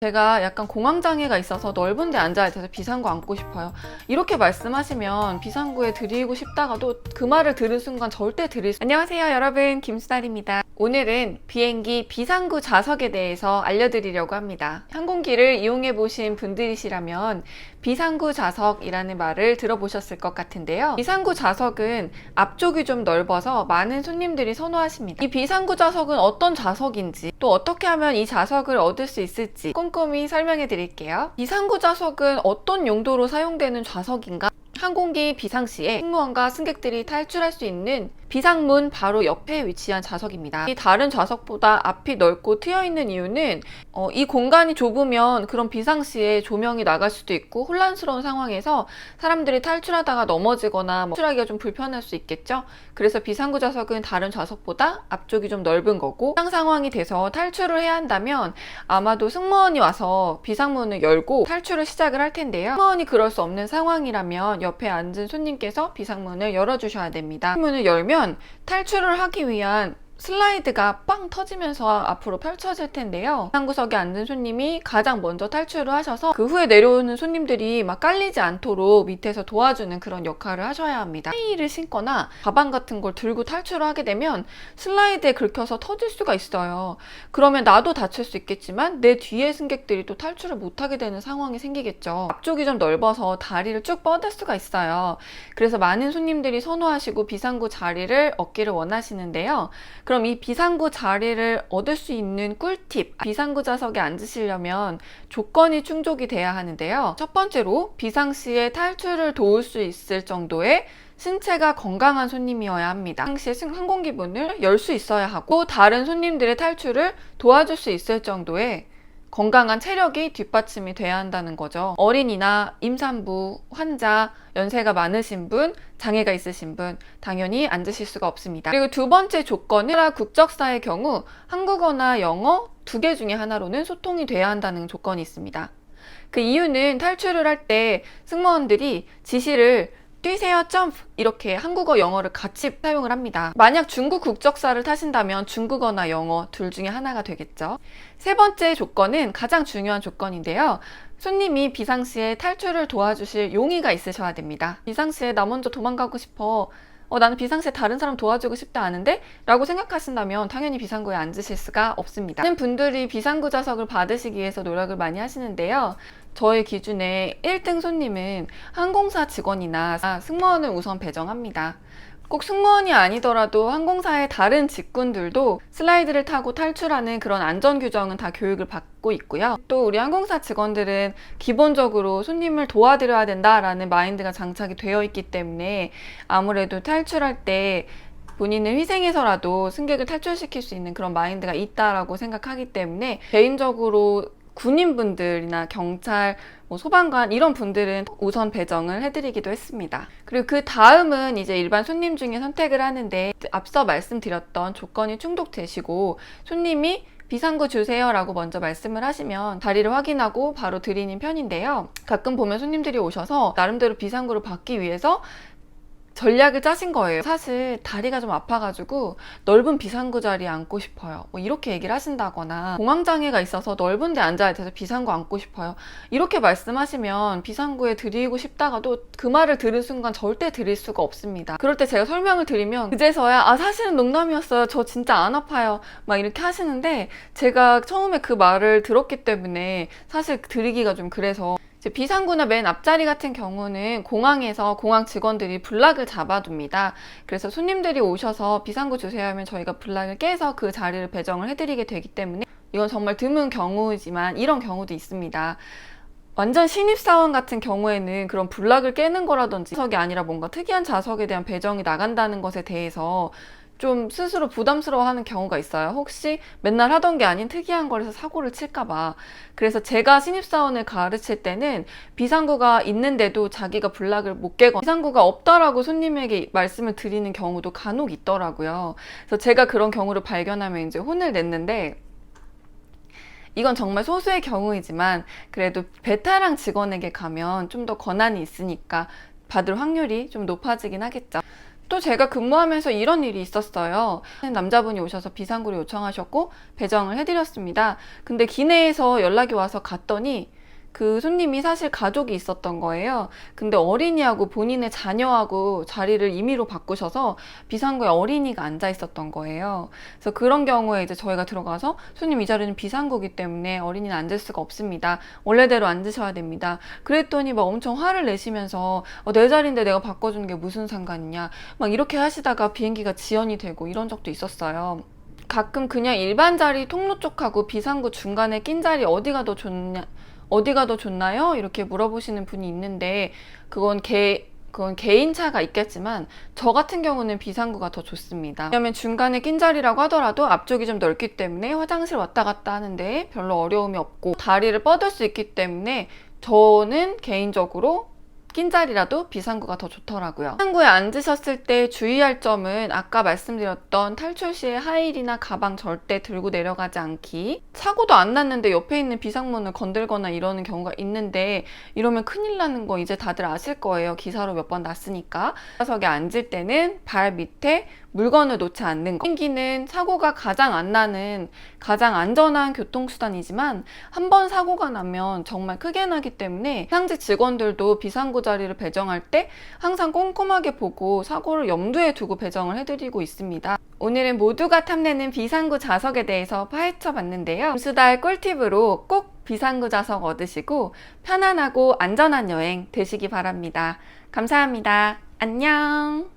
제가 약간 공황장애가 있어서 넓은 데 앉아야 돼서 비상구 앉고 싶어요. 이렇게 말씀하시면 비상구에 드리고 싶다가도 그 말을 들은 순간 절대 안녕하세요 여러분, 김수달입니다. 오늘은 비행기 비상구 좌석에 대해서 알려드리려고 합니다. 항공기를 이용해 보신 분들이시라면 비상구 좌석이라는 말을 들어보셨을 것 같은데요. 비상구 좌석은 앞쪽이 좀 넓어서 많은 손님들이 선호하십니다. 이 비상구 좌석은 어떤 좌석인지, 또 어떻게 하면 이 좌석을 얻을 수 있을지 꼼꼼히 설명해 드릴게요. 비상구 좌석은 어떤 용도로 사용되는 좌석인가? 항공기 비상시에 승무원과 승객들이 탈출할 수 있는 비상문 바로 옆에 위치한 좌석입니다. 이 다른 좌석보다 앞이 넓고 트여있는 이유는 이 공간이 좁으면 그런 비상시에 조명이 나갈 수도 있고 혼란스러운 상황에서 사람들이 탈출하다가 넘어지거나 탈출하기가 좀 불편할 수 있겠죠. 그래서 비상구 좌석은 다른 좌석보다 앞쪽이 좀 넓은 거고, 비상 상황이 돼서 탈출을 해야 한다면 아마도 승무원이 와서 비상문을 열고 탈출을 시작을 할 텐데요. 승무원이 그럴 수 없는 상황이라면 옆에 앉은 손님께서 비상문을 열어주셔야 됩니다. 문을 열면 탈출을 하기 위한 슬라이드가 빵 터지면서 앞으로 펼쳐질 텐데요. 비상구석에 앉은 손님이 가장 먼저 탈출을 하셔서 그 후에 내려오는 손님들이 막 깔리지 않도록 밑에서 도와주는 그런 역할을 하셔야 합니다. 하이힐을 신거나 가방 같은 걸 들고 탈출을 하게 되면 슬라이드에 긁혀서 터질 수가 있어요. 그러면 나도 다칠 수 있겠지만 내 뒤에 승객들이 또 탈출을 못하게 되는 상황이 생기겠죠. 앞쪽이 좀 넓어서 다리를 쭉 뻗을 수가 있어요. 그래서 많은 손님들이 선호하시고 비상구 자리를 얻기를 원하시는데요. 그럼 이 비상구 자리를 얻을 수 있는 꿀팁, 비상구 좌석에 앉으시려면 조건이 충족이 돼야 하는데요. 첫 번째로 비상시에 탈출을 도울 수 있을 정도의 신체가 건강한 손님이어야 합니다. 비상시에 항공기 문을 열 수 있어야 하고, 다른 손님들의 탈출을 도와줄 수 있을 정도의 건강한 체력이 뒷받침이 돼야 한다는 거죠. 어린이나 임산부, 환자, 연세가 많으신 분, 장애가 있으신 분 당연히 앉으실 수가 없습니다. 그리고 두 번째 조건은 나라 국적사의 경우 한국어나 영어 두 개 중에 하나로는 소통이 돼야 한다는 조건이 있습니다. 그 이유는 탈출을 할 때 승무원들이 지시를 뛰세요, 점프 이렇게 한국어, 영어를 같이 사용을 합니다. 만약 중국 국적사를 타신다면 중국어나 영어 둘 중에 하나가 되겠죠. 세 번째 조건은 가장 중요한 조건인데요. 손님이 비상시에 탈출을 도와주실 용의가 있으셔야 됩니다. 비상시에 나 먼저 도망가고 싶어, 나는 비상시에 다른 사람 도와주고 싶지 않은데? 라고 생각하신다면 당연히 비상구에 앉으실 수가 없습니다. 많은 분들이 비상구 좌석을 받으시기 위해서 노력을 많이 하시는데요. 저의 기준에 1등 손님은 항공사 직원이나 승무원을 우선 배정합니다. 꼭 승무원이 아니더라도 항공사의 다른 직군들도 슬라이드를 타고 탈출하는 그런 안전 규정은 다 교육을 받고 있고요. 또 우리 항공사 직원들은 기본적으로 손님을 도와드려야 된다라는 마인드가 장착이 되어 있기 때문에 아무래도 탈출할 때 본인을 희생해서라도 승객을 탈출시킬 수 있는 그런 마인드가 있다라고 생각하기 때문에 개인적으로 군인분들이나 경찰, 소방관 이런 분들은 우선 배정을 해드리기도 했습니다. 그리고 그 다음은 이제 일반 손님 중에 선택을 하는데, 앞서 말씀드렸던 조건이 충족되시고 손님이 비상구 주세요 라고 먼저 말씀을 하시면 자리를 확인하고 바로 드리는 편인데요. 가끔 보면 손님들이 오셔서 나름대로 비상구를 받기 위해서 전략을 짜신 거예요. 사실 다리가 좀 아파가지고 넓은 비상구 자리에 앉고 싶어요, 이렇게 얘기를 하신다거나, 공황장애가 있어서 넓은 데 앉아야 돼서 비상구 앉고 싶어요, 이렇게 말씀하시면 비상구에 드리고 싶다가도 그 말을 들은 순간 절대 드릴 수가 없습니다. 그럴 때 제가 설명을 드리면 그제서야 사실은 농담이었어요, 저 진짜 안 아파요 막 이렇게 하시는데, 제가 처음에 그 말을 들었기 때문에 사실 드리기가 좀 그래서. 비상구나 맨 앞자리 같은 경우는 공항에서 공항 직원들이 블락을 잡아둡니다. 그래서 손님들이 오셔서 비상구 주세요 하면 저희가 블락을 깨서 그 자리를 배정을 해드리게 되기 때문에, 이건 정말 드문 경우이지만 이런 경우도 있습니다. 완전 신입사원 같은 경우에는 그런 블락을 깨는 거라든지 좌석이 아니라 뭔가 특이한 좌석에 대한 배정이 나간다는 것에 대해서 좀 스스로 부담스러워하는 경우가 있어요. 혹시 맨날 하던 게 아닌 특이한 거에서 사고를 칠까봐. 그래서 제가 신입사원을 가르칠 때는 비상구가 있는데도 자기가 블락을 못 깨거나 비상구가 없다라고 손님에게 말씀을 드리는 경우도 간혹 있더라고요. 그래서 제가 그런 경우를 발견하면 이제 혼을 냈는데, 이건 정말 소수의 경우이지만 그래도 베테랑 직원에게 가면 좀 더 권한이 있으니까 받을 확률이 좀 높아지긴 하겠죠. 또 제가 근무하면서 이런 일이 있었어요. 남자분이 오셔서 비상구를 요청하셨고 배정을 해드렸습니다. 근데 기내에서 연락이 와서 갔더니 그 손님이 사실 가족이 있었던 거예요. 근데 어린이하고 본인의 자녀하고 자리를 임의로 바꾸셔서 비상구에 어린이가 앉아 있었던 거예요. 그래서 그런 경우에 이제 저희가 들어가서 손님 이 자리는 비상구이기 때문에 어린이는 앉을 수가 없습니다. 원래대로 앉으셔야 됩니다. 그랬더니 막 엄청 화를 내시면서 내 자리인데 내가 바꿔주는 게 무슨 상관이냐 막 이렇게 하시다가 비행기가 지연이 되고 이런 적도 있었어요. 가끔 그냥 일반 자리 통로 쪽하고 비상구 중간에 낀 자리 어디가 더 좋나요? 이렇게 물어보시는 분이 있는데 그건 개인차가 있겠지만 저 같은 경우는 비상구가 더 좋습니다. 왜냐면 중간에 낀 자리라고 하더라도 앞쪽이 좀 넓기 때문에 화장실 왔다 갔다 하는데 별로 어려움이 없고 다리를 뻗을 수 있기 때문에 저는 개인적으로 낀 자리라도 비상구가 더 좋더라고요. 비상구에 앉으셨을 때 주의할 점은 아까 말씀드렸던 탈출 시에 하일이나 가방 절대 들고 내려가지 않기. 사고도 안 났는데 옆에 있는 비상문을 건들거나 이러는 경우가 있는데 이러면 큰일 나는 거 이제 다들 아실 거예요. 기사로 몇 번 났으니까. 좌석에 앉을 때는 발 밑에 물건을 놓지 않는 거. 비행기는 사고가 가장 안 나는 가장 안전한 교통수단이지만 한 번 사고가 나면 정말 크게 나기 때문에 상직 직원들도 비상구 자리를 배정할 때 항상 꼼꼼하게 보고 사고를 염두에 두고 배정을 해드리고 있습니다. 오늘은 모두가 탐내는 비상구 좌석에 대해서 파헤쳐 봤는데요. 김수달 꿀팁으로 꼭 비상구 좌석 얻으시고 편안하고 안전한 여행 되시기 바랍니다. 감사합니다. 안녕.